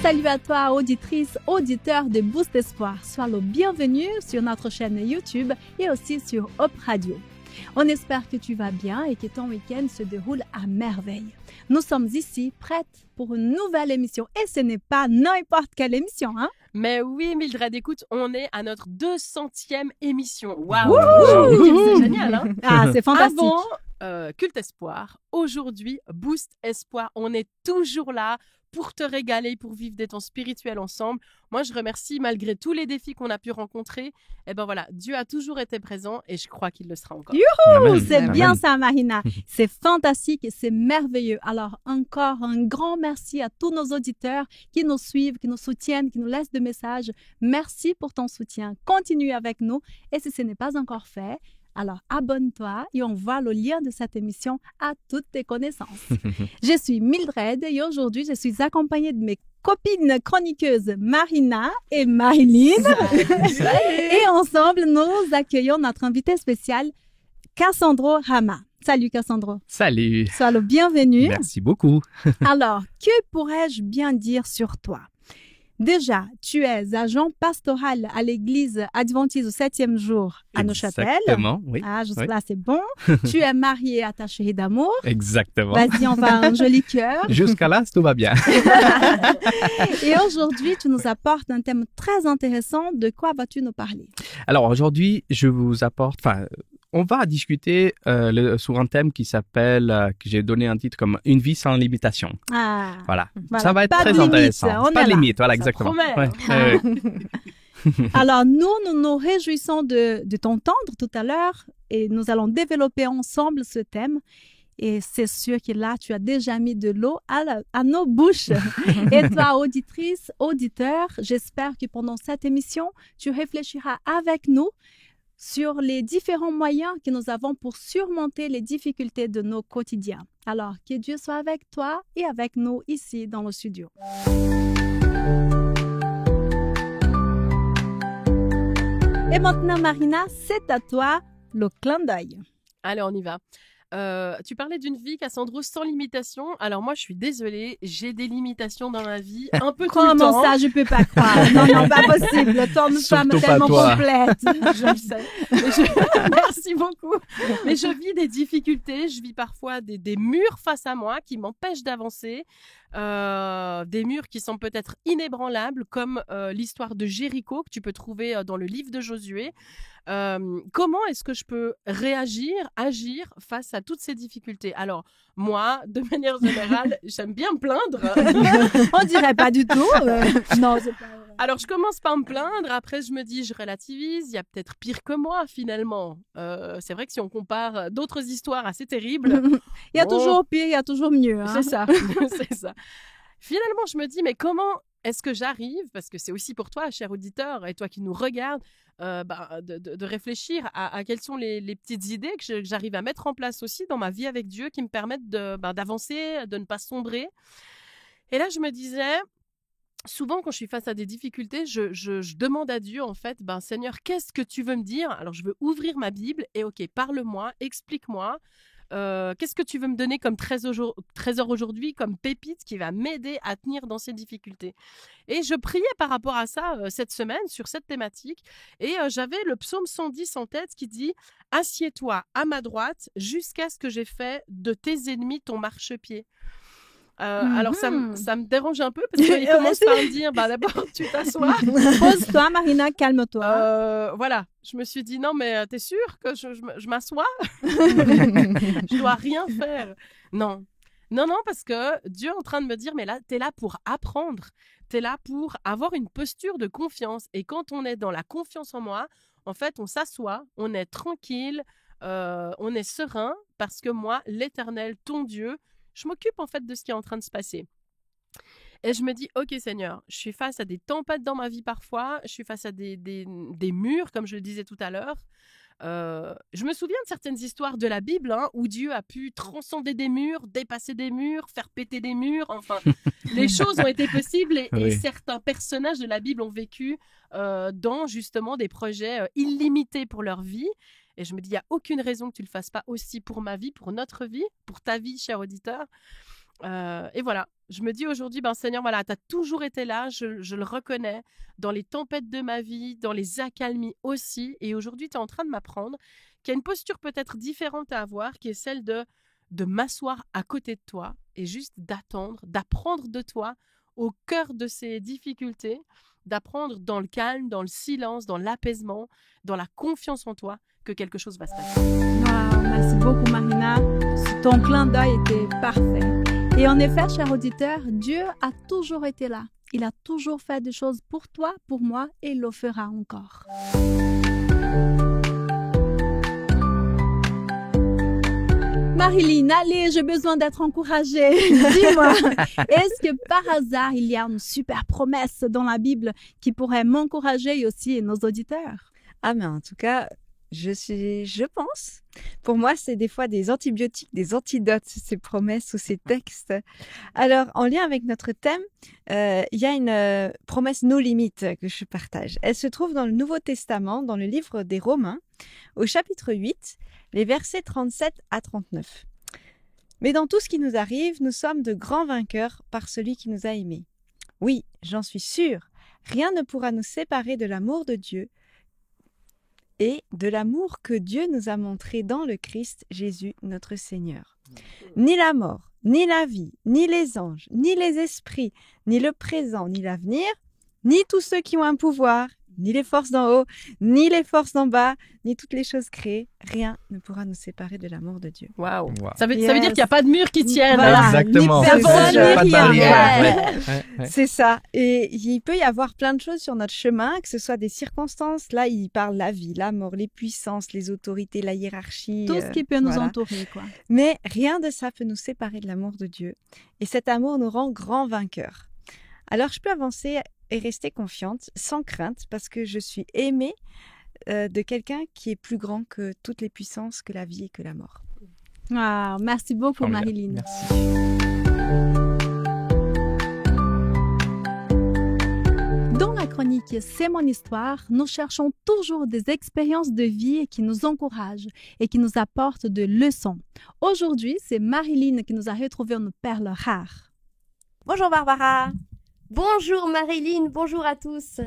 Salut à toi, auditrice, auditeur de Boost Espoir. Sois le bienvenu sur notre chaîne YouTube et aussi sur Hop Radio. On espère que tu vas bien et que ton week-end se déroule à merveille. Nous sommes ici prêtes pour une nouvelle émission et ce n'est pas n'importe quelle émission, hein? Mais oui, Mildred, écoute, on est à notre 200e émission. Waouh! C'est génial, hein? Ah, c'est fantastique. Avant, Culte Espoir. Aujourd'hui, Boost Espoir. On est toujours là pour te régaler, pour vivre des temps spirituels ensemble. Moi, je remercie, malgré tous les défis qu'on a pu rencontrer, voilà, Dieu a toujours été présent et je crois qu'il le sera encore. Youhou! C'est bien ça, Marina. C'est fantastique et c'est merveilleux. Alors, encore un grand merci à tous nos auditeurs qui nous suivent, qui nous soutiennent, qui nous laissent des messages. Merci pour ton soutien. Continue avec nous et si ce n'est pas encore fait, alors abonne-toi et envoie le lien de cette émission à toutes tes connaissances. Je suis Mildred et aujourd'hui, je suis accompagnée de mes copines chroniqueuses Marina et Marilyn. Et ensemble, nous accueillons notre invité spécial, Cassandro Hama. Salut Cassandro. Salut. Sois le bienvenu. Merci beaucoup. Alors, que pourrais-je bien dire sur toi? Déjà, tu es agent pastoral à l'église adventiste au 7e jour à Neuchâtel. Exactement, oui. Ah, jusque-là, c'est bon. Tu es marié à ta chérie d'amour. Exactement. Vas-y, on va un joli cœur. Jusqu'à là, tout va bien. Et aujourd'hui, tu nous apportes un thème très intéressant. De quoi vas-tu nous parler? Alors, aujourd'hui, je vous apporte... on va discuter sur un thème qui s'appelle, que j'ai donné un titre comme « Une vie sans limitation ». Ah, Voilà. Ça va être pas très de limite, intéressant. on Pas est de là. limite, voilà, Ça exactement. promet. Ouais. Alors, nous nous réjouissons de t'entendre tout à l'heure et nous allons développer ensemble ce thème. Et c'est sûr que là, tu as déjà mis de l'eau à nos bouches. Et toi, auditrice, auditeur, j'espère que pendant cette émission, tu réfléchiras avec nous sur les différents moyens que nous avons pour surmonter les difficultés de nos quotidiens. Alors, que Dieu soit avec toi et avec nous ici dans le studio. Et maintenant, Marina, c'est à toi le clin d'œil. Allez, on y va. Tu parlais d'une vie, Cassandro, sans limitation. Alors moi, je suis désolée, j'ai des limitations dans ma vie, un peu tout le Comment temps. ça, je peux pas croire. Non, pas possible. Toi, nous sommes Surtout pas tellement toi. complètes. Je le sais. Merci beaucoup. Mais je vis des difficultés, je vis parfois des murs face à moi qui m'empêchent d'avancer. Des murs qui sont peut-être inébranlables, comme l'histoire de Jéricho que tu peux trouver dans le livre de Josué. Comment est-ce que je peux agir face à toutes ces difficultés? Alors, moi, de manière générale, j'aime bien me plaindre. On dirait pas du tout. Non, c'est pas vrai. Alors, je commence par me plaindre. Après, je me dis, je relativise. Il y a peut-être pire que moi, finalement. C'est vrai que si on compare d'autres histoires assez terribles... Il y a toujours pire, il y a toujours mieux. Hein? C'est ça, c'est ça. Finalement, je me dis, mais comment est-ce que j'arrive, parce que c'est aussi pour toi, cher auditeur, et toi qui nous regardes, de réfléchir à quelles sont les petites idées que j'arrive à mettre en place aussi dans ma vie avec Dieu qui me permettent d'avancer, de ne pas sombrer. Et là, je me disais... Souvent, quand je suis face à des difficultés, je demande à Dieu, en fait, Seigneur, qu'est-ce que tu veux me dire? Alors, je veux ouvrir ma Bible et, OK, parle-moi, explique-moi. Qu'est-ce que tu veux me donner comme trésor aujourd'hui, comme pépite qui va m'aider à tenir dans ces difficultés? Et je priais par rapport à ça cette semaine, sur cette thématique. Et j'avais le psaume 110 en tête qui dit « Assieds-toi à ma droite jusqu'à ce que j'ai fait de tes ennemis ton marchepied. » Alors, ça me dérange un peu parce qu'il commence par me dire d'abord, tu t'assois. Pose-toi, Marina, calme-toi. Voilà, je me suis dit non, mais t'es sûre que je m'assois? Je dois rien faire. Non, parce que Dieu est en train de me dire, mais là, t'es là pour apprendre. T'es là pour avoir une posture de confiance. Et quand on est dans la confiance en moi, en fait, on s'assoit, on est tranquille, on est serein parce que moi, l'Éternel, ton Dieu, je m'occupe en fait de ce qui est en train de se passer. Et je me dis, OK Seigneur, je suis face à des tempêtes dans ma vie parfois, je suis face à des murs, comme je le disais tout à l'heure. Je me souviens de certaines histoires de la Bible où Dieu a pu transcender des murs, dépasser des murs, faire péter des murs. Enfin, les choses ont été possibles et certains personnages de la Bible ont vécu dans justement des projets illimités pour leur vie. Et je me dis, il n'y a aucune raison que tu ne le fasses pas aussi pour ma vie, pour notre vie, pour ta vie, cher auditeur. Et voilà, je me dis aujourd'hui, Seigneur, voilà, tu as toujours été là, je le reconnais, dans les tempêtes de ma vie, dans les accalmies aussi. Et aujourd'hui, tu es en train de m'apprendre qu'il y a une posture peut-être différente à avoir, qui est celle de m'asseoir à côté de toi et juste d'attendre, d'apprendre de toi au cœur de ces difficultés, d'apprendre dans le calme, dans le silence, dans l'apaisement, dans la confiance en toi, que quelque chose va se passer. Wow, merci beaucoup, Marina. Ton clin d'œil était parfait. Et en effet, cher auditeur, Dieu a toujours été là. Il a toujours fait des choses pour toi, pour moi, et il le fera encore. Marilyn, allez, j'ai besoin d'être encouragée. Dis-moi, est-ce que par hasard, il y a une super promesse dans la Bible qui pourrait m'encourager et aussi nos auditeurs? Ah, mais en tout cas, je pense, pour moi, c'est des fois des antibiotiques, des antidotes, ces promesses ou ces textes. Alors, en lien avec notre thème, il y a une promesse no limite que je partage. Elle se trouve dans le Nouveau Testament, dans le livre des Romains, au chapitre 8, les versets 37 à 39. Mais dans tout ce qui nous arrive, nous sommes de grands vainqueurs par celui qui nous a aimés. Oui, j'en suis sûre, rien ne pourra nous séparer de l'amour de Dieu et de l'amour que Dieu nous a montré dans le Christ Jésus notre Seigneur. Ni la mort, ni la vie, ni les anges, ni les esprits, ni le présent, ni l'avenir, ni tous ceux qui ont un pouvoir, ni les forces d'en haut, ni les forces d'en bas, ni toutes les choses créées, rien ne pourra nous séparer de l'amour de Dieu. Waouh. Wow. Ça veut dire qu'il n'y a pas de mur qui tienne. Voilà. Exactement. Ni personne, C'est ça. ni Pas de rien. barrière. Ouais. Ouais. C'est ça. Et il peut y avoir plein de choses sur notre chemin, que ce soit des circonstances. Là, il parle la vie, la mort, les puissances, les autorités, la hiérarchie. Tout ce qui peut nous voilà. entourer, quoi. Mais rien de ça peut nous séparer de l'amour de Dieu. Et cet amour nous rend grands vainqueurs. Alors, je peux avancer et rester confiante, sans crainte, parce que je suis aimée de quelqu'un qui est plus grand que toutes les puissances, que la vie et que la mort. Wow, merci beaucoup, Formidable. Marilyn. Merci. Dans la chronique C'est mon histoire, nous cherchons toujours des expériences de vie qui nous encouragent et qui nous apportent de leçons. Aujourd'hui, c'est Marilyn qui nous a retrouvé une perle rare. Bonjour Barbara. Bonjour Marilyn, bonjour à tous.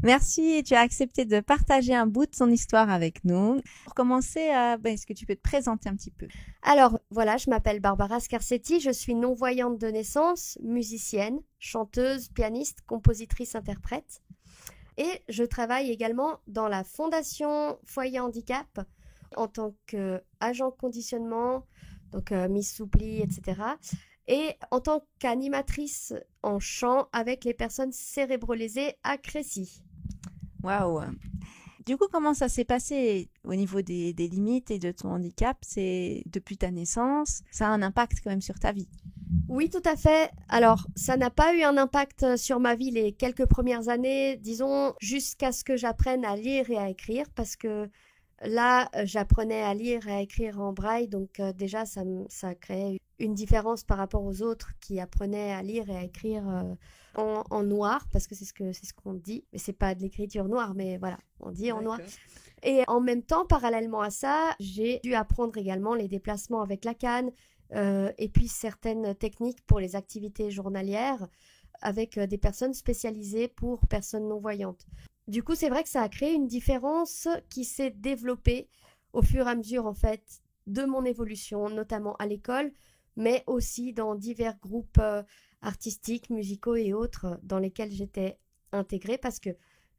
Merci, tu as accepté de partager un bout de ton histoire avec nous. Pour commencer, est-ce que tu peux te présenter un petit peu? Alors voilà, je m'appelle Barbara Scarsetti, je suis non-voyante de naissance, musicienne, chanteuse, pianiste, compositrice, interprète. Et je travaille également dans la Fondation Foyer Handicap en tant qu'agent conditionnement, donc Miss Soupli, etc. Et en tant qu'animatrice en chant avec les personnes cérébrolésées à Crécy. Waouh. Du coup, comment ça s'est passé au niveau des limites et de ton handicap? C'est depuis ta naissance, ça a un impact quand même sur ta vie. Oui, tout à fait. Alors, ça n'a pas eu un impact sur ma vie les quelques premières années, disons, jusqu'à ce que j'apprenne à lire et à écrire, parce que là, j'apprenais à lire et à écrire en braille, donc déjà, ça créait une différence par rapport aux autres qui apprenaient à lire et à écrire en noir, parce que c'est ce qu'on dit, mais c'est pas de l'écriture noire, mais voilà, on dit en noir. Et en même temps, parallèlement à ça, j'ai dû apprendre également les déplacements avec la canne, et puis certaines techniques pour les activités journalières avec des personnes spécialisées pour personnes non-voyantes. Du coup, c'est vrai que ça a créé une différence qui s'est développée au fur et à mesure, en fait, de mon évolution, notamment à l'école, mais aussi dans divers groupes artistiques, musicaux et autres dans lesquels j'étais intégrée, parce que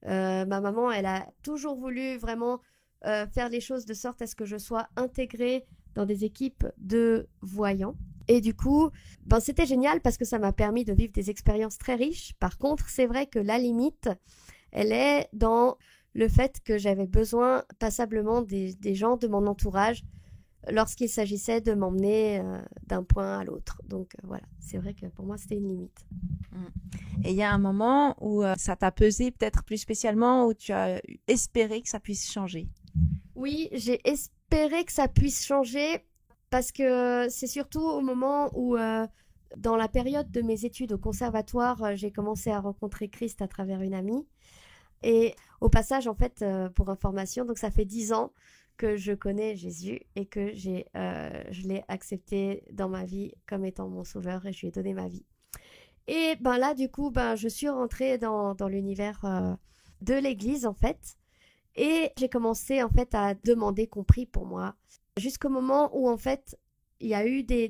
ma maman, elle a toujours voulu vraiment faire les choses de sorte à ce que je sois intégrée dans des équipes de voyants. Et du coup, c'était génial parce que ça m'a permis de vivre des expériences très riches. Par contre, c'est vrai que la limite, elle est dans le fait que j'avais besoin passablement des gens de mon entourage lorsqu'il s'agissait de m'emmener d'un point à l'autre. Donc voilà, c'est vrai que pour moi, c'était une limite. Et il y a un moment où ça t'a pesé peut-être plus spécialement, où tu as espéré que ça puisse changer. Oui, j'ai espéré que ça puisse changer parce que c'est surtout au moment où, dans la période de mes études au conservatoire, j'ai commencé à rencontrer Christ à travers une amie. Et au passage, en fait, pour information, donc ça fait 10 ans que je connais Jésus et que je l'ai accepté dans ma vie comme étant mon sauveur et je lui ai donné ma vie. Et ben là, du coup, je suis rentrée dans l'univers de l'église, en fait. Et j'ai commencé, en fait, à demander qu'on prie pour moi. Jusqu'au moment où, en fait, il y a eu des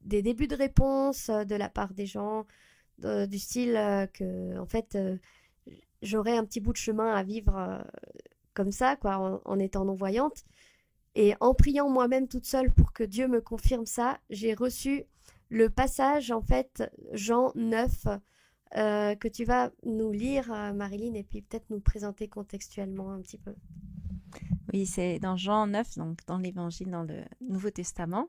débuts de réponse de la part des gens, du style que, en fait, j'aurais un petit bout de chemin à vivre comme ça, quoi, en étant non-voyante. Et en priant moi-même toute seule pour que Dieu me confirme ça, j'ai reçu le passage, en fait, Jean 9, que tu vas nous lire, Marilyn, et puis peut-être nous présenter contextuellement un petit peu. Oui, c'est dans Jean 9, donc dans l'Évangile, dans le Nouveau Testament.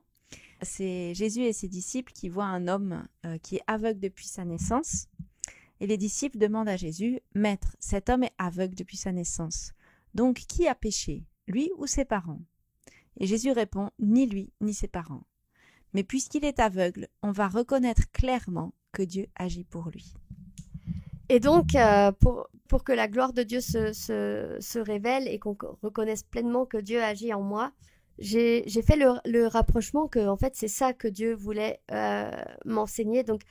C'est Jésus et ses disciples qui voient un homme qui est aveugle depuis sa naissance. Et les disciples demandent à Jésus, « Maître, cet homme est aveugle depuis sa naissance. Donc, qui a péché, lui ou ses parents ?» Et Jésus répond, « Ni lui, ni ses parents. Mais puisqu'il est aveugle, on va reconnaître clairement que Dieu agit pour lui. » Et donc, pour que la gloire de Dieu se révèle et qu'on reconnaisse pleinement que Dieu agit en moi, j'ai fait le rapprochement que, en fait, c'est ça que Dieu voulait m'enseigner. Donc,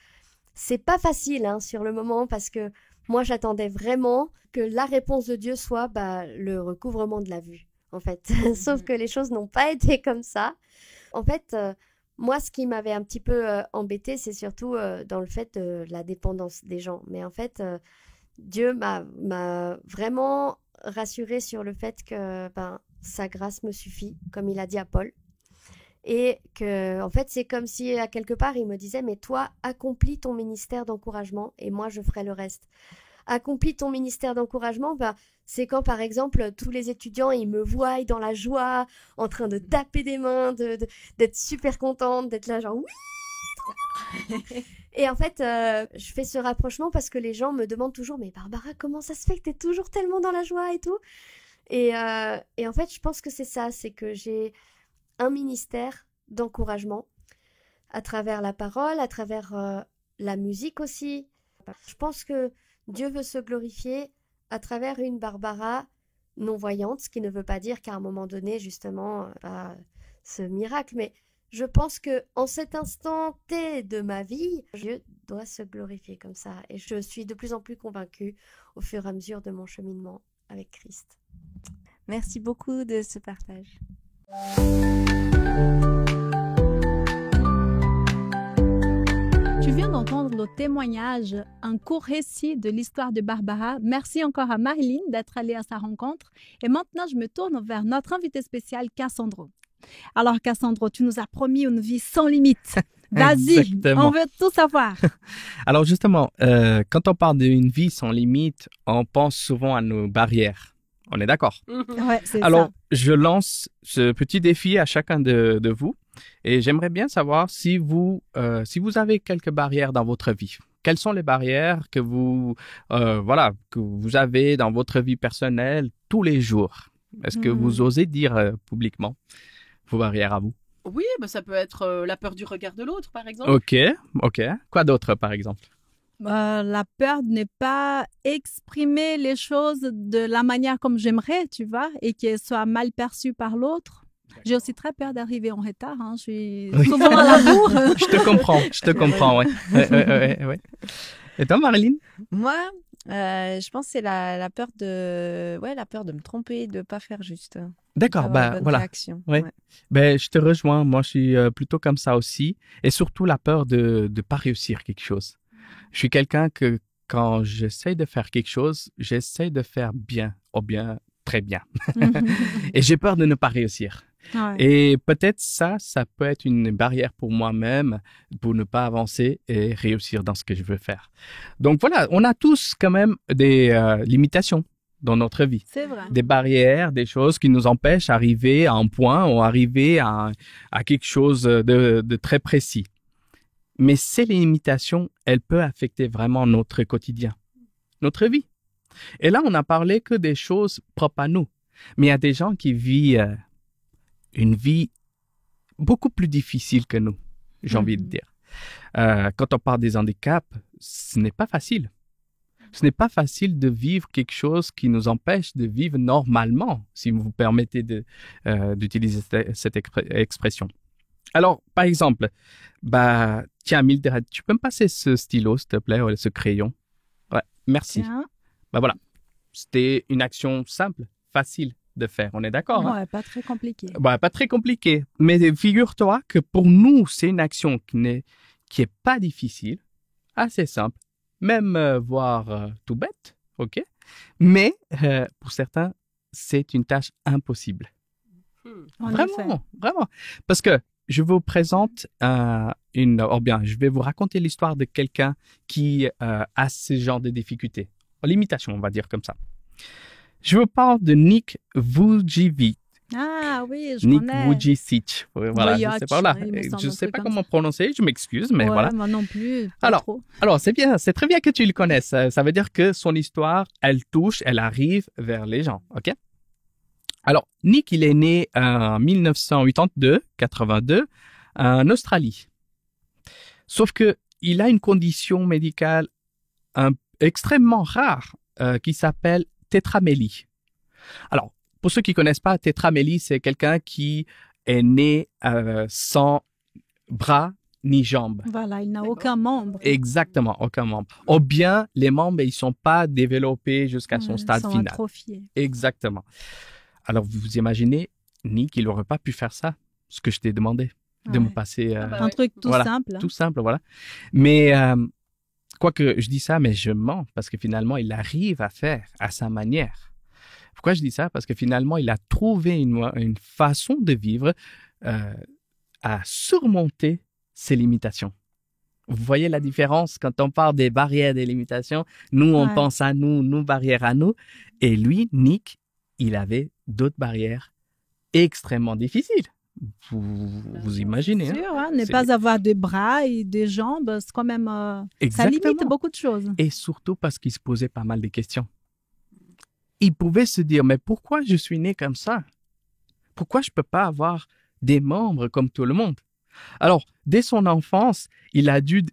c'est pas facile sur le moment parce que moi, j'attendais vraiment que la réponse de Dieu soit le recouvrement de la vue, en fait. Sauf que les choses n'ont pas été comme ça. En fait, moi, ce qui m'avait un petit peu embêtée, c'est surtout dans le fait de la dépendance des gens. Mais en fait, Dieu m'a vraiment rassurée sur le fait que sa grâce me suffit, comme il a dit à Paul. Et que, en fait, c'est comme si, à quelque part, il me disait, mais toi, accomplis ton ministère d'encouragement et moi, je ferai le reste. Accomplis ton ministère d'encouragement, c'est quand, par exemple, tous les étudiants, ils me voient dans la joie, en train de taper des mains, d'être super contente, d'être là genre, oui! Et en fait, je fais ce rapprochement parce que les gens me demandent toujours, mais Barbara, comment ça se fait que tu es toujours tellement dans la joie et tout? Et en fait, je pense que c'est ça, c'est que j'ai un ministère d'encouragement à travers la parole, à travers la musique aussi. Je pense que Dieu veut se glorifier à travers une Barbara non-voyante, ce qui ne veut pas dire qu'à un moment donné, justement, ce miracle, mais je pense qu'en cet instant T de ma vie, Dieu doit se glorifier comme ça. Et je suis de plus en plus convaincue au fur et à mesure de mon cheminement avec Christ. Merci beaucoup de ce partage. Tu viens d'entendre le témoignage, un court récit de l'histoire de Barbara. Merci encore à Marilyn d'être allée à sa rencontre. Et maintenant, je me tourne vers notre invité spécial, Cassandro. Alors, Cassandro, tu nous as promis une vie sans limite. Vas-y, Exactement. on veut tout savoir. Alors justement, quand on parle d'une vie sans limite, on pense souvent à nos barrières. On est d'accord? Ouais, c'est Alors, ça. je lance ce petit défi à chacun de vous et j'aimerais bien savoir si vous avez quelques barrières dans votre vie. Quelles sont les barrières que vous avez dans votre vie personnelle tous les jours? Est-ce que vous osez dire publiquement vos barrières à vous? Oui, ça peut être la peur du regard de l'autre, par exemple. Ok. Quoi d'autre, par exemple? La peur de ne pas exprimer les choses de la manière comme j'aimerais, tu vois, et qu'elles soient mal perçues par l'autre. J'ai aussi très peur d'arriver en retard. Je suis souvent à la bourre. Je te comprends, ouais. Ouais. Et toi, Marilyn? Moi, je pense que c'est la peur de me tromper, de pas faire juste. D'accord, D'avoir une bonne voilà. réaction. Ouais. Je te rejoins. Moi, je suis plutôt comme ça aussi. Et surtout la peur de pas réussir quelque chose. Je suis quelqu'un que quand j'essaie de faire quelque chose, j'essaie de faire bien, ou bien très bien. Et j'ai peur de ne pas réussir. Ouais. Et peut-être ça peut être une barrière pour moi-même pour ne pas avancer et réussir dans ce que je veux faire. Donc voilà, on a tous quand même des limitations dans notre vie. C'est vrai. Des barrières, des choses qui nous empêchent d'arriver à un point ou arriver à quelque chose de très précis. Mais ces limitations, elles peuvent affecter vraiment notre quotidien, notre vie. Et là, on n'a parlé que des choses propres à nous. Mais il y a des gens qui vivent une vie beaucoup plus difficile que nous, j'ai envie de dire. Quand on parle des handicaps, ce n'est pas facile. Ce n'est pas facile de vivre quelque chose qui nous empêche de vivre normalement, si vous permettez d'utiliser cette expression. Alors, par exemple, tiens, Mildred, tu peux me passer ce stylo, s'il te plaît, ou ce crayon? Ouais, merci. Tiens. Voilà. C'était une action simple, facile de faire. On est d'accord? Hein? Ouais, pas très compliqué. Pas très compliqué. Mais figure-toi que pour nous, c'est une action qui est pas difficile, assez simple, même voire tout bête, ok? Mais pour certains, c'est une tâche impossible. En effet. Vraiment. Parce que je vous présente je vais vous raconter l'histoire de quelqu'un qui a ce genre de difficultés. L'imitation, on va dire comme ça. Je vous parle de Nick Vujicic. Ah oui, je Nick connais. Vujicic. Voilà, je sais pas, voilà. il me semble Je un sais truc pas comme comment prononcer, je m'excuse, mais ouais, voilà. moi non plus. Pas Alors, trop. Alors, c'est bien, c'est très bien que tu le connaisses. Ça veut dire que son histoire, elle arrive vers les gens, ok? Alors, Nick, il est né en 82, en Australie. Sauf que il a une condition médicale extrêmement rare qui s'appelle tétramélie. Alors, pour ceux qui connaissent pas, tétramélie, c'est quelqu'un qui est né sans bras ni jambes. Voilà, il n'a aucun membre. Exactement, aucun membre. Ou bien, les membres, ils sont pas développés jusqu'à son stade Ils sont final. atrophiés. Exactement. Alors, vous imaginez, Nick, il aurait pas pu faire ça, ce que je t'ai demandé, de me Ouais. passer... Un truc tout voilà, simple. tout simple, voilà. Mais, quoique je dis ça, mais je mens, parce que finalement, il arrive à faire à sa manière. Pourquoi je dis ça? Parce que finalement, il a trouvé une façon de vivre à surmonter ses limitations. Vous voyez la différence quand on parle des barrières des limitations? Nous, on pense à nous barrières à nous. Et lui, Nick, il avait d'autres barrières extrêmement difficiles. Vous imaginez, C'est hein? sûr, hein, ne pas avoir de bras et des jambes, c'est quand même... ça Exactement. limite beaucoup de choses. Et surtout parce qu'il se posait pas mal de questions. Il pouvait se dire, mais pourquoi je suis né comme ça? Pourquoi je peux pas avoir des membres comme tout le monde? Alors, dès son enfance, il a dû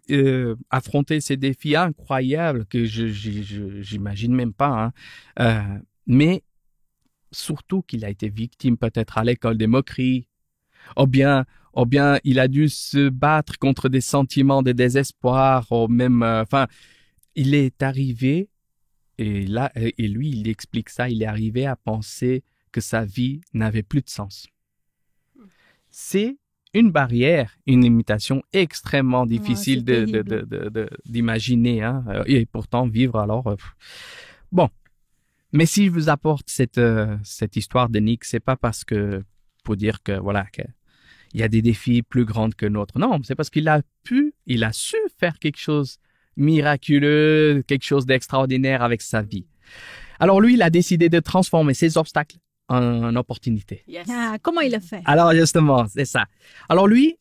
affronter ces défis incroyables que j'imagine même pas. Hein. Mais surtout qu'il a été victime peut-être à l'école des moqueries. Ou bien, il a dû se battre contre des sentiments de désespoir. Ou même, il est arrivé, et lui, il explique ça, il est arrivé à penser que sa vie n'avait plus de sens. C'est une barrière, une limitation extrêmement difficile d'imaginer, hein, et pourtant vivre alors. Bon, mais si je vous apporte cette histoire de Nick, c'est pas parce que pour dire que voilà qu'il y a des défis plus grands que d'autres. Non, c'est parce qu'il a su faire quelque chose miraculeux, quelque chose d'extraordinaire avec sa vie. Alors lui, il a décidé de transformer ses obstacles en opportunité. Yes. Ah, comment il a fait? Alors justement, c'est ça. Alors lui,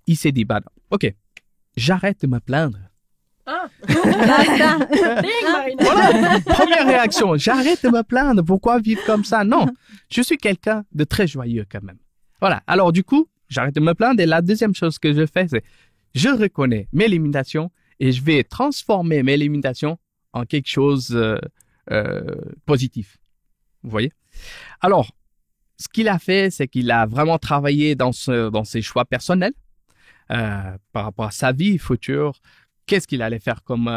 il s'est dit, ok, j'arrête de me plaindre. Ah. Basta. Voilà, première réaction, j'arrête de me plaindre, pourquoi vivre comme ça? Non, je suis quelqu'un de très joyeux quand même. Voilà, alors du coup, j'arrête de me plaindre et la deuxième chose que je fais, c'est je reconnais mes limitations et je vais transformer mes limitations en quelque chose positif. Vous voyez? Alors, ce qu'il a fait, c'est qu'il a vraiment travaillé dans ses choix personnels par rapport à sa vie future. Qu'est-ce qu'il allait faire comme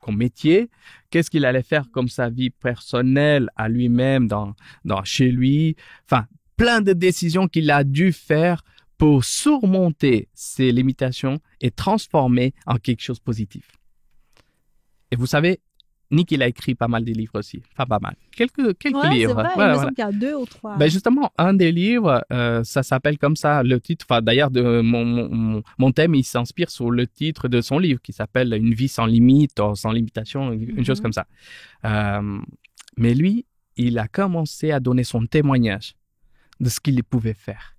métier? Qu'est-ce qu'il allait faire comme sa vie personnelle à lui-même chez lui? Enfin, plein de décisions qu'il a dû faire pour surmonter ses limitations et transformer en quelque chose de positif. Et vous savez, Nick, il a écrit pas mal de livres aussi. Enfin, pas mal. Quelques livres. C'est vrai, il me semble qu'il y a 2 ou 3. Ben justement, un des livres, ça s'appelle comme ça, le titre, enfin d'ailleurs, mon thème, il s'inspire sur le titre de son livre qui s'appelle Une vie sans limite, ou sans limitation, une chose comme ça. Mais lui, il a commencé à donner son témoignage de ce qu'il pouvait faire.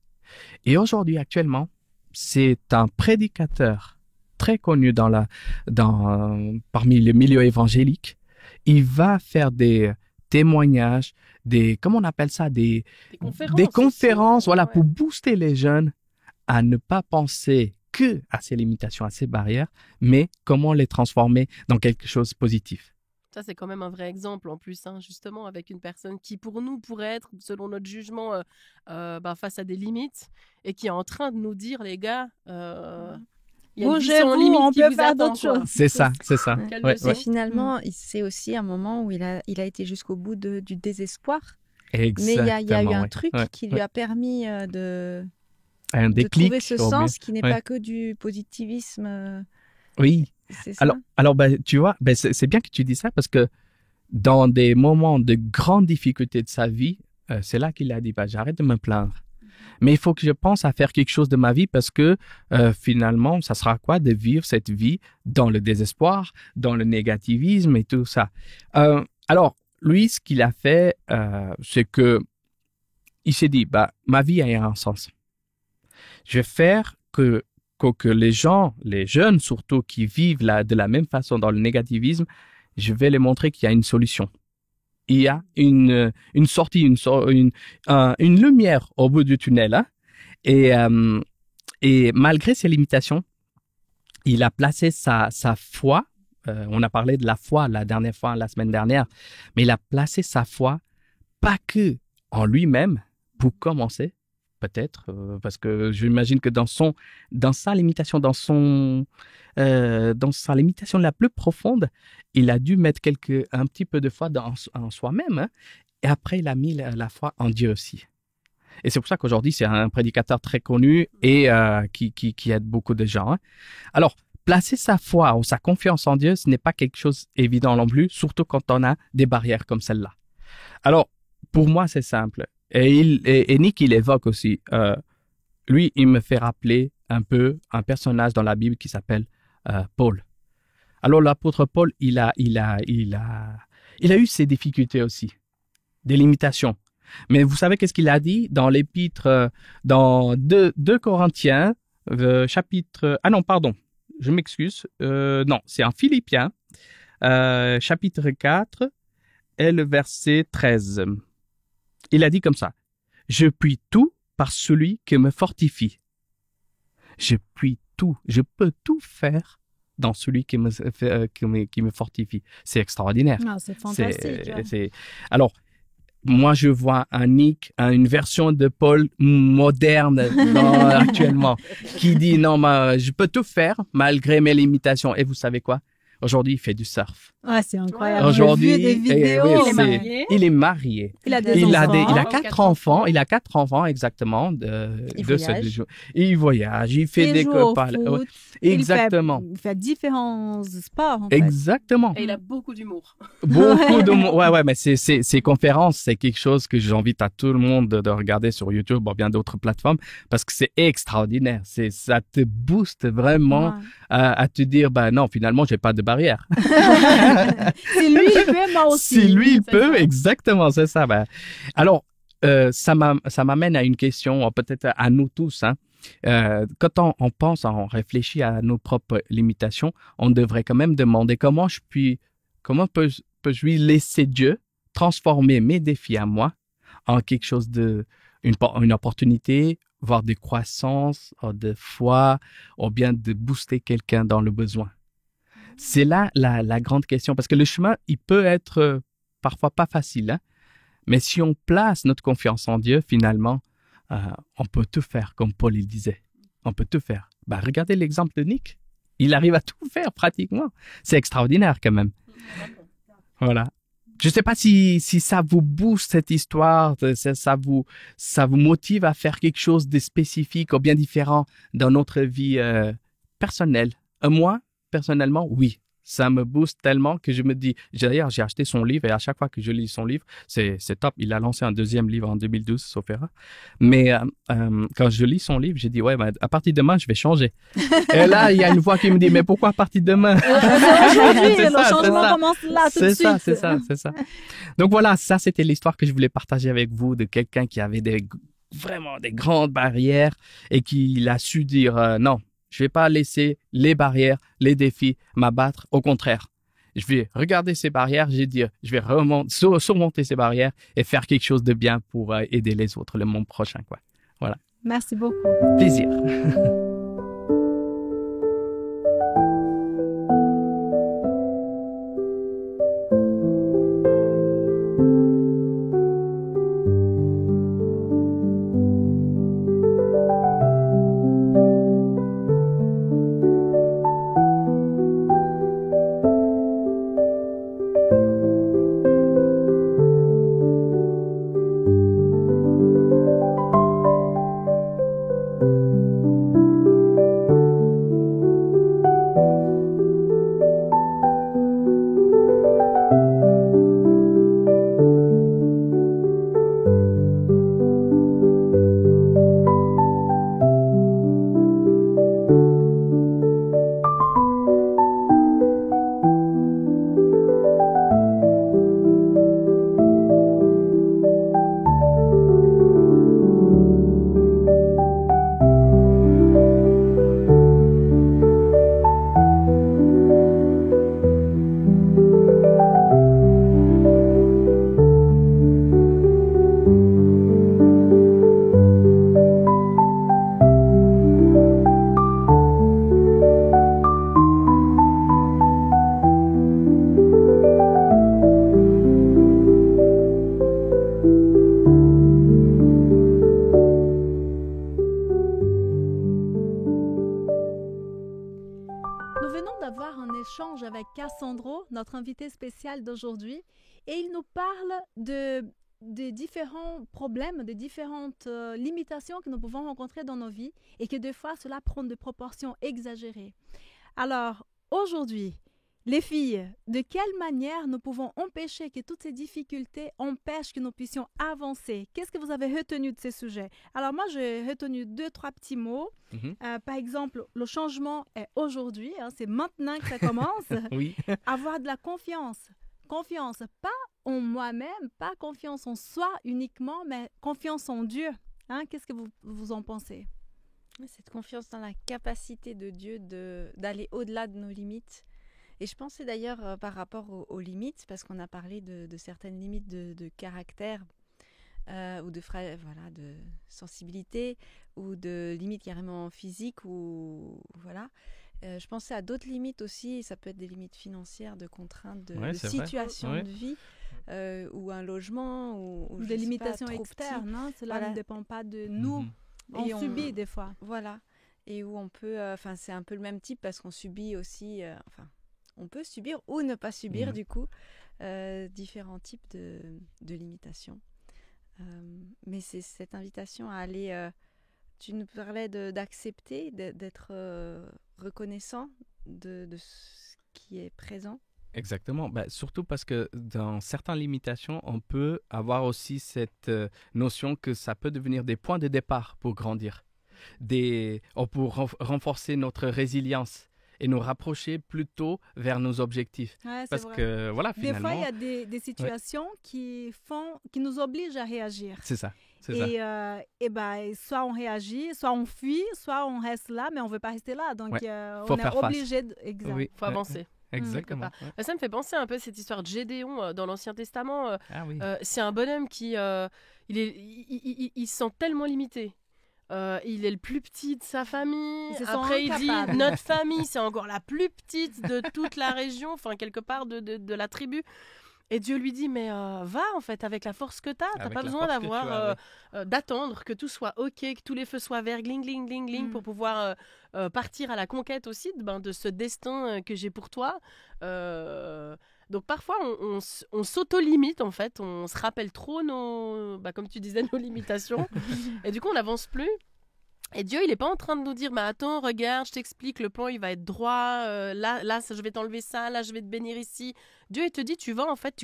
Et aujourd'hui, actuellement, c'est un prédicateur très connu parmi le milieu évangélique. Il va faire des témoignages, comment on appelle ça, des conférences, voilà, pour booster les jeunes à ne pas penser que à ces limitations, à ces barrières, mais comment les transformer dans quelque chose de positif. Ça, c'est quand même un vrai exemple en plus, hein, justement, avec une personne qui, pour nous, pourrait être, selon notre jugement, face à des limites et qui est en train de nous dire, les gars, il y a une vie sans Bougez-vous, limite on qui peut vous faire attend, d'autres quoi. choses. C'est ça. Quelle Ouais, leçon. Et finalement, c'est aussi un moment où il a été jusqu'au bout du désespoir. Exactement. Mais il y a eu un ouais. truc Ouais, qui lui a permis de un déclic. trouver ce au sens mieux. qui n'est Ouais. pas que du positivisme. Oui. C'est ça. Alors tu vois, c'est bien que tu dis ça parce que dans des moments de grande difficulté de sa vie, c'est là qu'il a dit, j'arrête de me plaindre. Mais il faut que je pense à faire quelque chose de ma vie parce que finalement, ça sera quoi de vivre cette vie dans le désespoir, dans le négativisme et tout ça. Alors, lui, ce qu'il a fait, c'est que il s'est dit, ma vie a un sens. Je vais faire que les gens, les jeunes surtout, qui vivent de la même façon dans le négativisme, je vais les montrer qu'il y a une solution. Il y a une sortie, une lumière au bout du tunnel. Hein? Et malgré ses limitations, il a placé sa foi. On a parlé de la foi la semaine dernière, mais il a placé sa foi pas que en lui-même pour commencer, peut-être, parce que j'imagine que dans sa limitation, dans sa limitation la plus profonde, il a dû mettre un petit peu de foi en soi-même, hein, et après il a mis la foi en Dieu aussi. Et c'est pour ça qu'aujourd'hui c'est un prédicateur très connu et qui aide beaucoup de gens. Hein. Alors, placer sa foi ou sa confiance en Dieu, ce n'est pas quelque chose évident non plus, surtout quand on a des barrières comme celle-là. Alors, pour moi, c'est simple. Et Nick, il évoque aussi, lui, il me fait rappeler un peu un personnage dans la Bible qui s'appelle Paul. Alors, l'apôtre Paul, il a eu ses difficultés aussi, des limitations. Mais vous savez qu'est-ce qu'il a dit dans l'épître, dans 2 Corinthiens, chapitre... Ah non, pardon, je m'excuse. Non, c'est en Philippiens, chapitre 4, et le verset 13. Il a dit comme ça, « Je puis tout par celui qui me fortifie. » Je puis tout, je peux tout faire dans celui qui me fortifie. C'est extraordinaire. Ah, c'est fantastique. Alors, moi, je vois une version de Paul moderne actuellement, qui dit, non, je peux tout faire malgré mes limitations. Et vous savez quoi? Aujourd'hui, il fait du surf. Ah, c'est incroyable. Aujourd'hui, j'ai vu des vidéos. Il est marié. Il a Il a enfants. 4 enfants. Il a 4 enfants exactement. Il voyage. Il fait des copains. Foot, Exactement. Il fait différents sports. En fait. Exactement. Et il a beaucoup d'humour. Beaucoup de ouais, mais ces conférences, c'est quelque chose que j'invite à tout le monde de regarder sur YouTube ou bien d'autres plateformes parce que c'est extraordinaire. Ça te booste vraiment à te dire, non, finalement, j'ai pas de barrière. Si lui il peut, moi aussi. Si lui il peut, exactement, c'est ça. Alors, ça m'amène à une question, peut-être à nous tous. Hein. Quand on pense, on réfléchit à nos propres limitations, on devrait quand même demander comment peux-je lui laisser Dieu transformer mes défis à moi en quelque chose une opportunité, voire de croissance, de foi, ou bien de booster quelqu'un dans le besoin. C'est là la grande question, parce que le chemin, il peut être parfois pas facile, hein? Mais si on place notre confiance en Dieu, finalement, on peut tout faire, comme Paul il disait. On peut tout faire. Regardez l'exemple de Nick. Il arrive à tout faire pratiquement. C'est extraordinaire quand même. Voilà. Je ne sais pas si ça vous booste cette histoire, ça vous motive à faire quelque chose de spécifique ou bien différent dans notre vie personnelle. Moi, personnellement, oui. Ça me booste tellement que je me dis... D'ailleurs, j'ai acheté son livre et à chaque fois que je lis son livre, c'est top. Il a lancé un 2e livre en 2012, sauf erreur. Mais quand je lis son livre, j'ai dit, à partir de demain, je vais changer. Et là, il y a une voix qui me dit, mais pourquoi à partir de demain? Aujourd'hui, le changement commence là tout de suite. C'est ça. Donc voilà, ça, c'était l'histoire que je voulais partager avec vous de quelqu'un qui avait vraiment des grandes barrières et qui a su dire non. Je vais pas laisser les barrières, les défis m'abattre. Au contraire, je vais regarder ces barrières, je vais surmonter ces barrières et faire quelque chose de bien pour aider les autres, le monde prochain, quoi. Voilà. Merci beaucoup. Plaisir. venons d'avoir un échange avec Cassandro, notre invité spécial d'aujourd'hui, et il nous parle de différents problèmes, de différentes limitations que nous pouvons rencontrer dans nos vies et que des fois, cela prend des proportions exagérées. Alors, aujourd'hui, les filles, de quelle manière nous pouvons empêcher que toutes ces difficultés empêchent que nous puissions avancer? Qu'est-ce que vous avez retenu de ces sujets? Alors moi, j'ai retenu 2-3 petits mots. Par exemple, le changement est aujourd'hui, hein, c'est maintenant que ça commence. Oui. Avoir de la confiance. Confiance, pas en moi-même, pas confiance en soi uniquement, mais confiance en Dieu. Hein? Qu'est-ce que vous en pensez? Cette confiance dans la capacité de Dieu d'aller au-delà de nos limites. Et je pensais d'ailleurs par rapport aux limites, parce qu'on a parlé de certaines limites de caractère ou de sensibilité ou de limites carrément physiques ou voilà. Je pensais à d'autres limites aussi, ça peut être des limites financières, de contraintes, de situations de vie, ou un logement, ou des limitations externes, hein, cela ne dépend pas de nous, on subit des fois. Voilà, et où on peut, c'est un peu le même type parce qu'on subit aussi, on peut subir ou ne pas subir du coup, différents types de limitations. Mais c'est cette invitation à aller... tu nous parlais d'accepter, d'être reconnaissant de ce qui est présent. Exactement. Surtout parce que dans certaines limitations, on peut avoir aussi cette notion que ça peut devenir des points de départ pour grandir. Pour renforcer notre résilience et nous rapprocher plutôt vers nos objectifs. Ouais, parce vrai. Que voilà, finalement... Des fois, il y a des situations qui nous obligent à réagir. C'est ça. Soit on réagit, soit on fuit, soit on reste là, mais on ne veut pas rester là. Donc, on est obligé de... Exact. Il faut avancer. Exactement. Ça me fait penser un peu à cette histoire de Gédéon dans l'Ancien Testament. C'est un bonhomme qui il se sent tellement limité. Il est le plus petit de sa famille. Après, il dit notre famille, c'est encore la plus petite de toute la région, enfin quelque part de la tribu. Et Dieu lui dit, mais va en fait avec la force que tu as. Tu n'as pas besoin d'attendre que tout soit OK, que tous les feux soient verts, gling, gling, gling, gling, pour pouvoir partir à la conquête aussi de ce destin que j'ai pour toi. Donc parfois, on s'auto-limite en fait. On se rappelle trop comme tu disais, nos limitations. Et du coup, on n'avance plus. Et Dieu, il n'est pas en train de nous dire, attends, regarde, je t'explique, le plan, il va être droit, là, je vais t'enlever ça, là, je vais te bénir ici. Dieu, il te dit, tu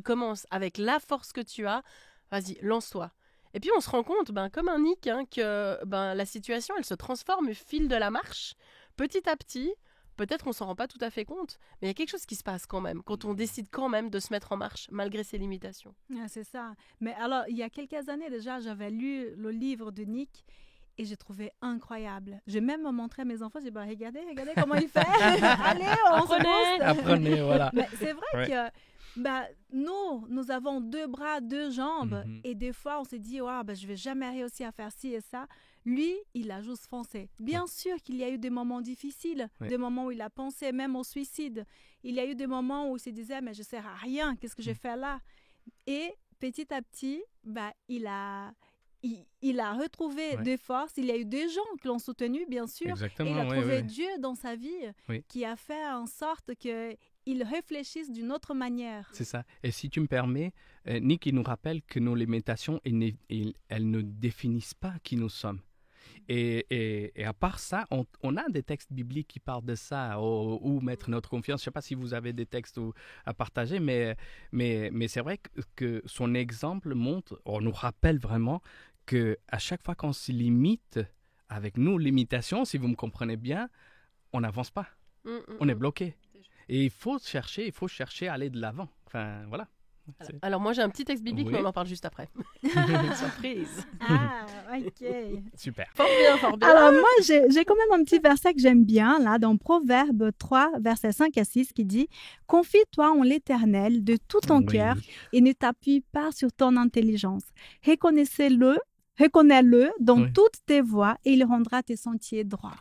commences avec la force que tu as, vas-y, lance-toi. Et puis, on se rend compte, comme un Nick, que la situation, elle se transforme au fil de la marche, petit à petit. Peut-être qu'on ne s'en rend pas tout à fait compte, mais il y a quelque chose qui se passe quand même, quand on décide quand même de se mettre en marche, malgré ses limitations. C'est ça. Mais alors, il y a quelques années déjà, j'avais lu le livre de Nick, et j'ai trouvé incroyable. J'ai même montré à mes enfants, j'ai dit, regardez comment il fait. Allez, on se booste. Apprenez, voilà. Mais c'est vrai que nous avons 2 bras, 2 jambes, et des fois, on s'est dit, je vais jamais réussir à faire ci et ça. Lui, il a juste foncé. Bien sûr qu'il y a eu des moments difficiles, des moments où il a pensé même au suicide. Il y a eu des moments où il se disait, mais je ne sers à rien, qu'est-ce que j'ai fait là? Et petit à petit, il a retrouvé des forces. Il y a eu des gens qui l'ont soutenu, bien sûr. Exactement, et il a trouvé Dieu dans sa vie qui a fait en sorte qu'il réfléchisse d'une autre manière. C'est ça. Et si tu me permets, Nick, il nous rappelle que nos limitations, elles ne définissent pas qui nous sommes. Et à part ça, on a des textes bibliques qui parlent de ça, où mettre notre confiance. Je ne sais pas si vous avez des textes à partager, mais c'est vrai que son exemple nous rappelle vraiment qu'à chaque fois qu'on se limite avec nos limitations, si vous me comprenez bien, on n'avance pas. On est bloqué. Et il faut chercher à aller de l'avant. Enfin, voilà. Alors moi j'ai un petit texte biblique, mais on en parle juste après. Surprise. Ok. Super. Fort bien. Alors moi j'ai quand même un petit verset que j'aime bien là dans Proverbes 3 versets 5 à 6 qui dit « Confie-toi en l'Éternel de tout ton cœur et ne t'appuie pas sur ton intelligence. Reconnaissez-le Reconnais-le dans Oui. toutes tes voies et il rendra tes sentiers droits.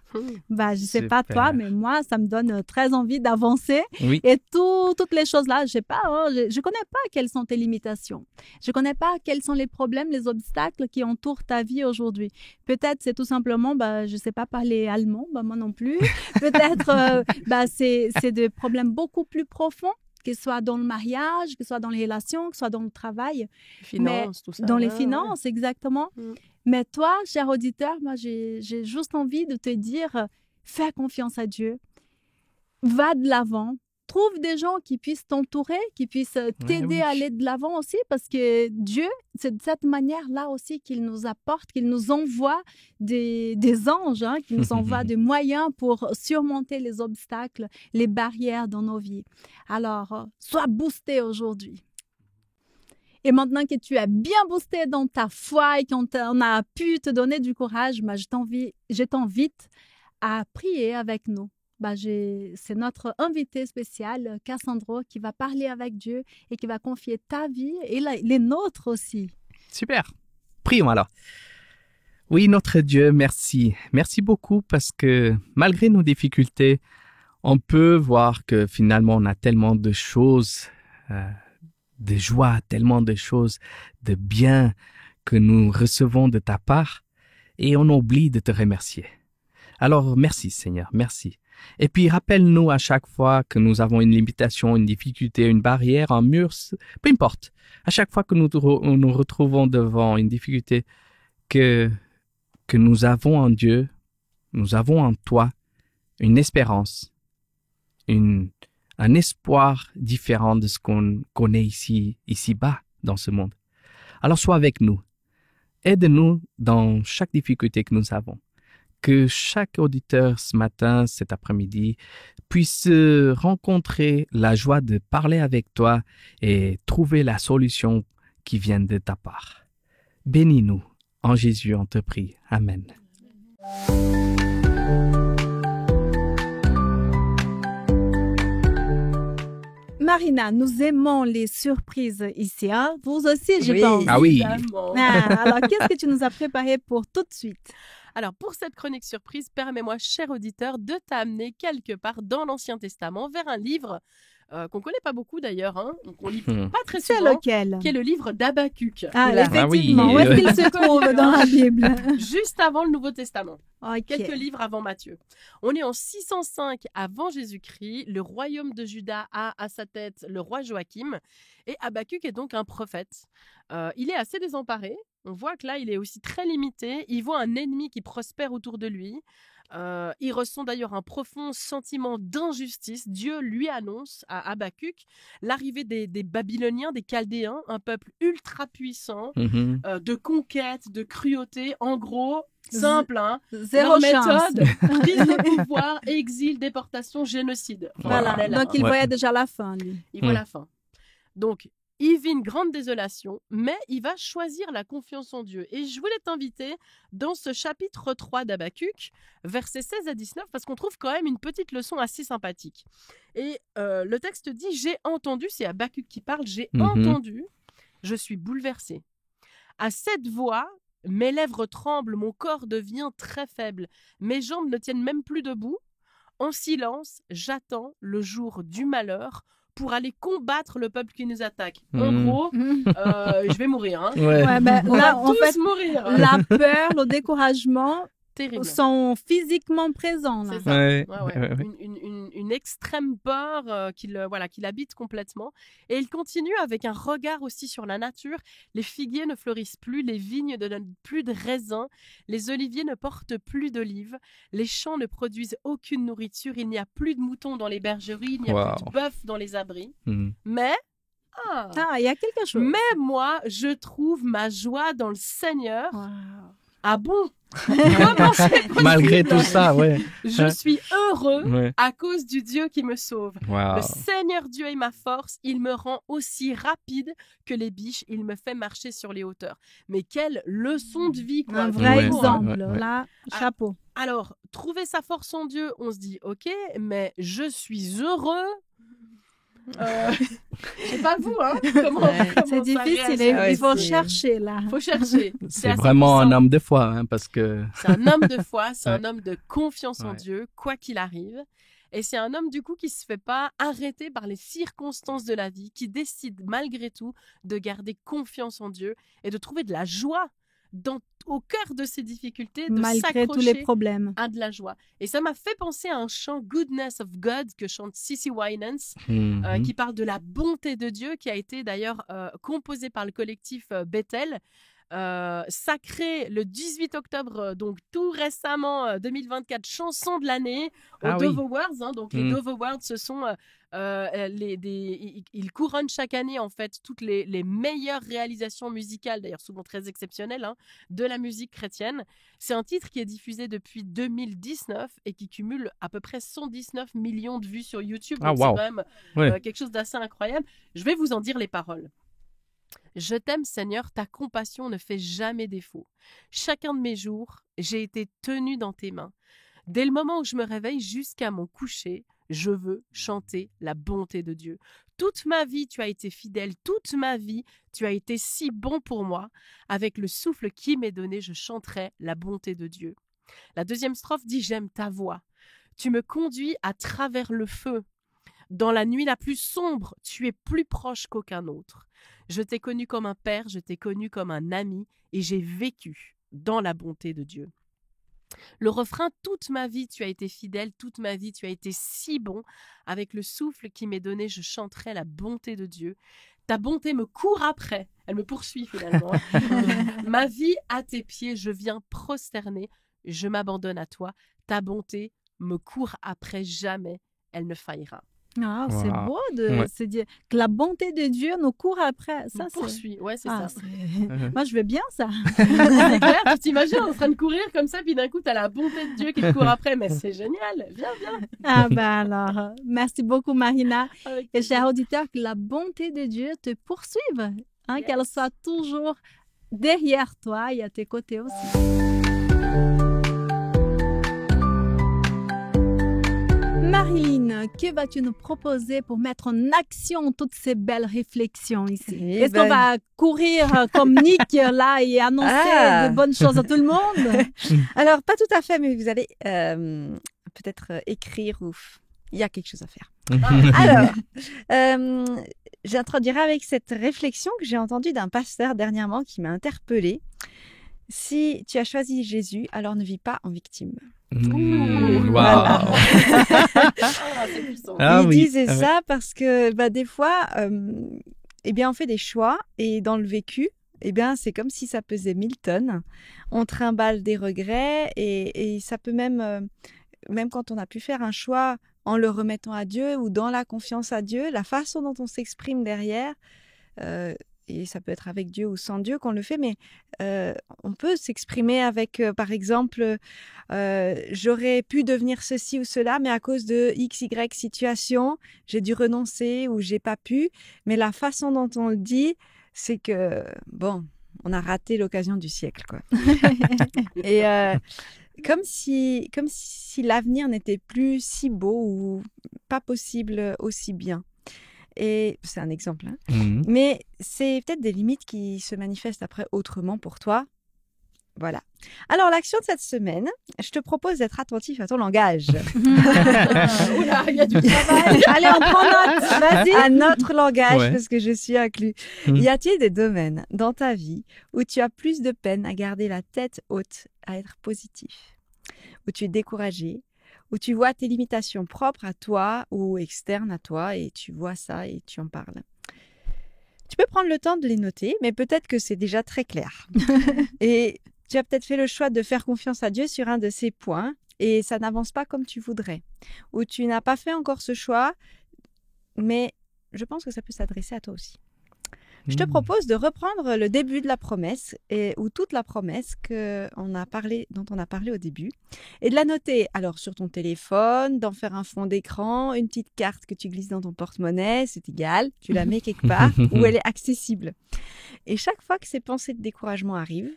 Je sais pas Super. toi, mais moi, ça me donne très envie d'avancer. Oui. Et toutes les choses-là, je sais pas, je connais pas quelles sont tes limitations. Je connais pas quels sont les problèmes, les obstacles qui entourent ta vie aujourd'hui. Peut-être c'est tout simplement, je sais pas parler allemand, moi non plus. Peut-être, c'est des problèmes beaucoup plus profonds, que ce soit dans le mariage, que ce soit dans les relations, que ce soit dans le travail. Finances, tout ça. Dans les ouais, finances, exactement. Mm. Mais toi, cher auditeur, moi, j'ai juste envie de te dire, fais confiance à Dieu. Va de l'avant. Trouve des gens qui puissent t'entourer, qui puissent t'aider oui. à aller de l'avant aussi, parce que Dieu, c'est de cette manière-là aussi qu'il nous apporte, qu'il nous envoie des anges, qu'il nous envoie des moyens pour surmonter les obstacles, les barrières dans nos vies. Alors, sois boosté aujourd'hui. Et maintenant que tu es bien boosté dans ta foi et qu'on a pu te donner du courage, je t'invite à prier avec nous. C'est notre invité spécial, Cassandro, qui va parler avec Dieu et qui va confier ta vie et les nôtres aussi. Super. Prions alors. Oui, notre Dieu, merci. Merci beaucoup parce que malgré nos difficultés, on peut voir que finalement on a tellement de choses, de joie, tellement de choses, de bien que nous recevons de ta part et on oublie de te remercier. Alors merci Seigneur, merci. Et puis rappelle-nous à chaque fois que nous avons une limitation, une difficulté, une barrière, un mur, peu importe. À chaque fois que nous nous retrouvons devant une difficulté, que nous avons en Dieu, nous avons en toi une espérance, un espoir différent de ce qu'on connaît ici-bas dans ce monde. Alors sois avec nous. Aide-nous dans chaque difficulté que nous avons. Que chaque auditeur ce matin, cet après-midi, puisse rencontrer la joie de parler avec toi et trouver la solution qui vient de ta part. Bénis-nous. En Jésus, on te prie. Amen. Marina, nous aimons les surprises ici. Vous aussi, je Oui. pense. Ah oui. Évidemment. Alors, qu'est-ce que tu nous as préparé pour tout de suite? Alors, pour cette chronique surprise, permets-moi, cher auditeur, de t'amener quelque part dans l'Ancien Testament vers un livre qu'on ne connaît pas beaucoup d'ailleurs, qu'on lit pas très C'est souvent, lequel? qui est le livre d'Habakkuk, Effectivement. oui. Où est-ce qu'il se trouve dans la Bible? juste avant le Nouveau Testament. Ok. Quelques livres avant Matthieu. On est en 605 avant Jésus-Christ. Le royaume de Juda a à sa tête le roi Joachim. Et Habakkuk est donc un prophète. Il est assez désemparé. On voit que là, il est aussi très limité. Il voit un ennemi qui prospère autour de lui. Il ressent d'ailleurs un profond sentiment d'injustice. Dieu lui annonce à Habakkuk l'arrivée des Babyloniens, des Chaldéens, un peuple ultra puissant, de conquête, de cruauté. En gros, simple, Zéro leur chance. méthode, prise de pouvoir, exil, déportation, génocide. Voilà. On est là, Donc, il Ouais. voyait déjà la fin, lui. il voit la fin. Donc, il vit une grande désolation, mais il va choisir la confiance en Dieu. Et je voulais t'inviter dans ce chapitre 3 d'Habakkuk, versets 16 à 19, parce qu'on trouve quand même une petite leçon assez sympathique. Et le texte dit « J'ai entendu », c'est Habakkuk qui parle, « J'ai entendu, je suis bouleversé. À cette voix, mes lèvres tremblent, mon corps devient très faible, mes jambes ne tiennent même plus debout. En silence, j'attends le jour du malheur pour aller combattre le peuple qui nous attaque. En gros, je vais mourir. Ouais. Ouais, ben, On là, va en tous fait, mourir. la peur, le découragement Terrible. sont physiquement présents. Là. C'est ça. Ouais. Ouais. Une extrême peur qu'il habite complètement. Et il continue avec un regard aussi sur la nature. Les figuiers ne fleurissent plus, les vignes ne donnent plus de raisins, les oliviers ne portent plus d'olives, les champs ne produisent aucune nourriture, il n'y a plus de moutons dans les bergeries, il n'y a plus de bœufs dans les abris. Mais... il y a quelque chose. Mais moi, je trouve ma joie dans le Seigneur. Wow. Ah bon? Comment c'est possible? Malgré tout ça, ouais. Je suis heureux Ouais. à cause du Dieu qui me sauve. Wow. Le Seigneur Dieu est ma force. Il me rend aussi rapide que les biches. Il me fait marcher sur les hauteurs. Mais quelle leçon de vie, quoi. Un vrai Ouais, exemple. ouais. Là, chapeau. Alors, trouver sa force en Dieu, on se dit, ok, mais je suis heureux. Je sais pas vous, hein. Comment C'est ça difficile, réagit? il faut c'est- chercher là. Faut chercher. C'est assez vraiment un puissant. homme de foi, hein, parce que C'est un homme de foi, c'est Ouais. un homme de confiance en Ouais. Dieu, quoi qu'il arrive. Et c'est un homme, du coup, qui se fait pas arrêter par les circonstances de la vie, qui décide malgré tout de garder confiance en Dieu et de trouver de la joie au cœur de ses difficultés, de Malgré tous les s'accrocher problèmes. à de la joie. Et ça m'a fait penser à un chant Goodness of God que chante Cissy Winans, qui parle de la bonté de Dieu, qui a été d'ailleurs composé par le collectif Bethel, sacré le 18 octobre, donc tout récemment, 2024, chanson de l'année aux Ah Dove oui. Awards. Hein, donc les Dove Awards, ce sont ils couronnent chaque année en fait toutes les meilleures réalisations musicales, d'ailleurs souvent très exceptionnelles, hein, de la musique chrétienne. C'est un titre qui est diffusé depuis 2019 et qui cumule à peu près 119 millions de vues sur YouTube. Ah, Donc wow. c'est quand même Ouais. quelque chose d'assez incroyable. Je vais vous en dire les paroles. Je t'aime, Seigneur, ta compassion ne fait jamais défaut. Chacun de mes jours, j'ai été tenu dans tes mains. Dès le moment où je me réveille jusqu'à mon coucher, je veux chanter la bonté de Dieu. Toute ma vie, tu as été fidèle. Toute ma vie, tu as été si bon pour moi. Avec le souffle qui m'est donné, je chanterai la bonté de Dieu. La deuxième strophe dit « J'aime ta voix. Tu me conduis à travers le feu. Dans la nuit la plus sombre, tu es plus proche qu'aucun autre. Je t'ai connu comme un père, je t'ai connu comme un ami, et j'ai vécu dans la bonté de Dieu. » Le refrain « Toute ma vie, tu as été fidèle, toute ma vie, tu as été si bon. Avec le souffle qui m'est donné, je chanterai la bonté de Dieu. Ta bonté me court après. » Elle me poursuit finalement. Ma vie à tes pieds, je viens prosterner. Je m'abandonne à toi. Ta bonté me court après, jamais elle ne faillira. Ah, c'est Wow. beau de Ouais. se dire que la bonté de Dieu nous court après. Ça, Me poursuit, ouais, c'est Ah, ça. Moi, je veux bien ça. C'est clair, tu t'imagines en train de courir comme ça, puis d'un coup, t'as la bonté de Dieu qui te court après. Mais c'est génial, viens. Ah ben alors, merci beaucoup Marina. Avec Et chers auditeurs, que la bonté de Dieu te poursuive, hein, Yes. qu'elle soit toujours derrière toi et à tes côtés aussi. Marilyn, que vas-tu nous proposer pour mettre en action toutes ces belles réflexions ici? Eh Est-ce qu'on ben- va courir comme Nick là et annoncer Ah. de bonnes choses à tout le monde? Alors, pas tout à fait, mais vous allez peut-être écrire ou il y a quelque chose à faire. Alors, j'introduirai avec cette réflexion que j'ai entendue d'un pasteur dernièrement qui m'a interpellée. Si tu as choisi Jésus, alors ne vis pas en victime. Wow. Voilà. Ah, c'est puissant. Ah Il oui. disait Ah ouais. ça parce que des fois, eh bien, on fait des choix et dans le vécu, eh bien, c'est comme si ça pesait 1000 tonnes. On trimballe des regrets et ça peut même quand on a pu faire un choix en le remettant à Dieu ou dans la confiance à Dieu, la façon dont on s'exprime derrière, et ça peut être avec Dieu ou sans Dieu qu'on le fait, mais on peut s'exprimer avec, par exemple, j'aurais pu devenir ceci ou cela, mais à cause de X, Y situation, j'ai dû renoncer ou j'ai pas pu. Mais la façon dont on le dit, c'est que, bon, on a raté l'occasion du siècle, quoi. Et comme si l'avenir n'était plus si beau ou pas possible aussi bien. Et c'est un exemple, hein. Mhm. Mais c'est peut-être des limites qui se manifestent après autrement pour toi. Voilà. Alors, l'action de cette semaine, je te propose d'être attentif à ton langage. Oula, il y a du travail. Allez, on prend note. Vas-y. À notre langage, Ouais. parce que je suis inclus. Mhm. Y a-t-il des domaines dans ta vie où tu as plus de peine à garder la tête haute, à être positif, où tu es découragé, où tu vois tes limitations propres à toi ou externes à toi et tu vois ça et tu en parles? Tu peux prendre le temps de les noter, mais peut-être que c'est déjà très clair. Et tu as peut-être fait le choix de faire confiance à Dieu sur un de ces points et ça n'avance pas comme tu voudrais. Ou tu n'as pas fait encore ce choix, mais je pense que ça peut s'adresser à toi aussi. Je te propose de reprendre le début de la promesse ou toute la promesse dont on a parlé au début et de la noter alors sur ton téléphone, d'en faire un fond d'écran, une petite carte que tu glisses dans ton porte-monnaie, c'est égal, tu la mets quelque part où elle est accessible. Et chaque fois que ces pensées de découragement arrivent,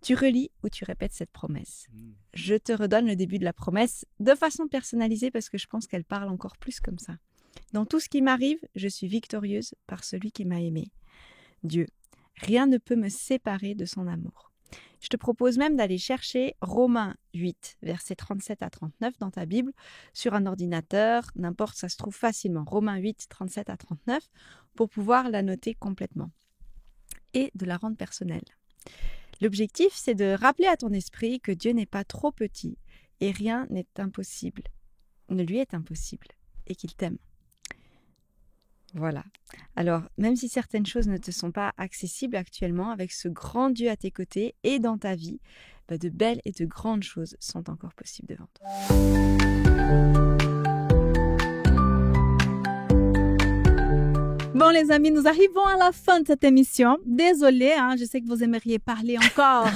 tu relis ou tu répètes cette promesse. Je te redonne le début de la promesse de façon personnalisée parce que je pense qu'elle parle encore plus comme ça. Dans tout ce qui m'arrive, je suis victorieuse par celui qui m'a aimée. Dieu, rien ne peut me séparer de son amour. Je te propose même d'aller chercher Romains 8, versets 37 à 39 dans ta Bible, sur un ordinateur, n'importe, ça se trouve facilement. Romains 8, 37 à 39, pour pouvoir la noter complètement et de la rendre personnelle. L'objectif, c'est de rappeler à ton esprit que Dieu n'est pas trop petit et rien n'est impossible, ne lui est impossible, et qu'il t'aime. Voilà. Alors, même si certaines choses ne te sont pas accessibles actuellement, avec ce grand Dieu à tes côtés et dans ta vie, de belles et de grandes choses sont encore possibles devant toi. Bon, les amis, nous arrivons à la fin de cette émission. Désolée, je sais que vous aimeriez parler encore,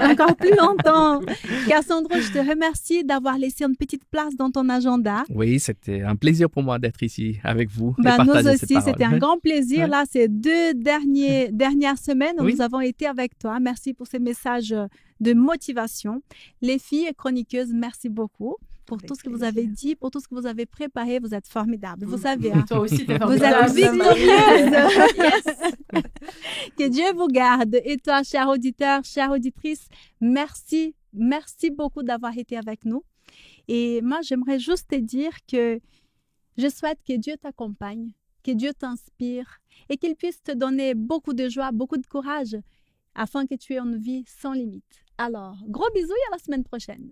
encore plus longtemps. Cassandro, je te remercie d'avoir laissé une petite place dans ton agenda. Oui, c'était un plaisir pour moi d'être ici avec vous. Nous aussi, c'était un grand plaisir. Ouais. Là, ces 2 dernières semaines où Oui. nous avons été avec toi. Merci pour ces messages de motivation. Les filles chroniqueuses, merci beaucoup pour Avec tout ce que vous plaisir. avez dit, pour tout ce que vous avez préparé. Vous êtes formidables. Vous savez, Toi aussi, t'es vous êtes formidable. victorieuses. Que Dieu vous garde. Et toi, cher auditeur, chère auditrice, merci. Merci beaucoup d'avoir été avec nous. Et moi, j'aimerais juste te dire que je souhaite que Dieu t'accompagne, que Dieu t'inspire et qu'il puisse te donner beaucoup de joie, beaucoup de courage afin que tu aies une vie sans limite. Alors, gros bisous et à la semaine prochaine.